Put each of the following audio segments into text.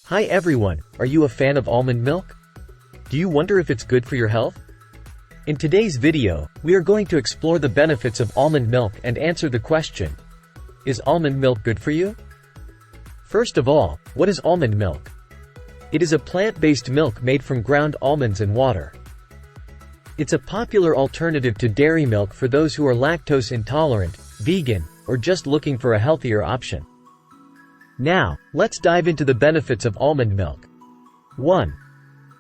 Hi everyone, are you a fan of almond milk? Do you wonder if it's good for your health? In today's video, we are going to explore the benefits of almond milk and answer the question, is almond milk good for you? First of all, what is almond milk? It is a plant-based milk made from ground almonds and water. It's a popular alternative to dairy milk for those who are lactose intolerant, vegan, or just looking for a healthier option. Now, let's dive into the benefits of almond milk. 1.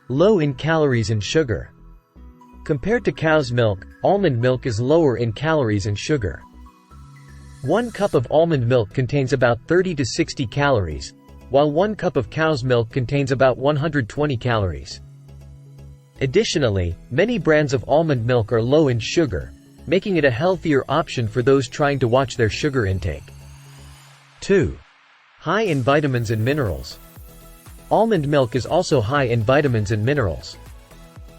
Low in calories and sugar. Compared to cow's milk, almond milk is lower in calories and sugar. 1 cup of almond milk contains about 30 to 60 calories, while 1 cup of cow's milk contains about 120 calories. Additionally, many brands of almond milk are low in sugar, making it a healthier option for those trying to watch their sugar intake. 2. High in vitamins and minerals. Almond milk is also high in vitamins and minerals.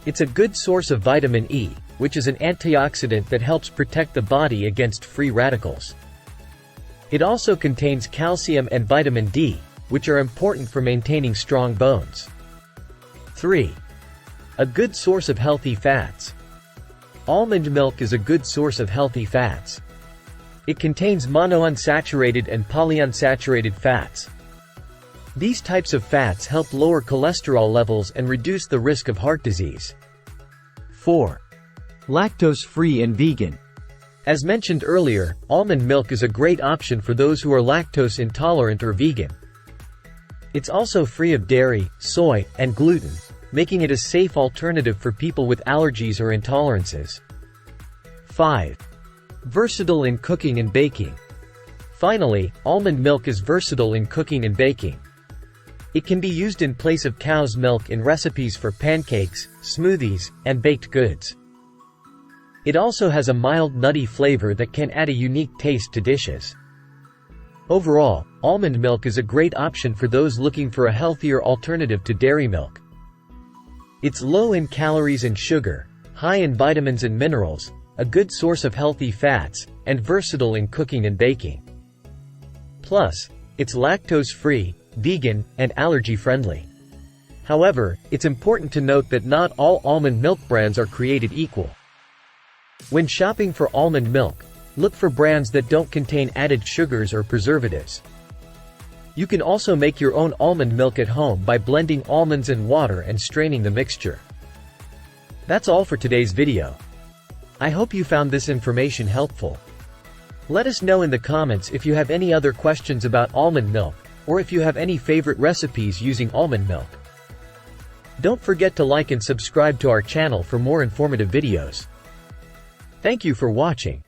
It's a good source of vitamin E, which is an antioxidant that helps protect the body against free radicals. It also contains calcium and vitamin D, which are important for maintaining strong bones. 3. A good source of healthy fats. Almond milk is a good source of healthy fats. It contains monounsaturated and polyunsaturated fats. These types of fats help lower cholesterol levels and reduce the risk of heart disease. 4. Lactose-free and vegan. As mentioned earlier, almond milk is a great option for those who are lactose intolerant or vegan. It's also free of dairy, soy, and gluten, making it a safe alternative for people with allergies or intolerances. 5. Versatile in cooking and baking. Finally, almond milk is versatile in cooking and baking. It can be used in place of cow's milk in recipes for pancakes, smoothies, and baked goods. It also has a mild nutty flavor that can add a unique taste to dishes. Overall, almond milk is a great option for those looking for a healthier alternative to dairy milk. It's low in calories and sugar, high in vitamins and minerals, a good source of healthy fats, and versatile in cooking and baking. Plus, it's lactose-free, vegan, and allergy-friendly. However, it's important to note that not all almond milk brands are created equal. When shopping for almond milk, look for brands that don't contain added sugars or preservatives. You can also make your own almond milk at home by blending almonds and water and straining the mixture. That's all for today's video. I hope you found this information helpful. Let us know in the comments if you have any other questions about almond milk, or if you have any favorite recipes using almond milk. Don't forget to like and subscribe to our channel for more informative videos. Thank you for watching.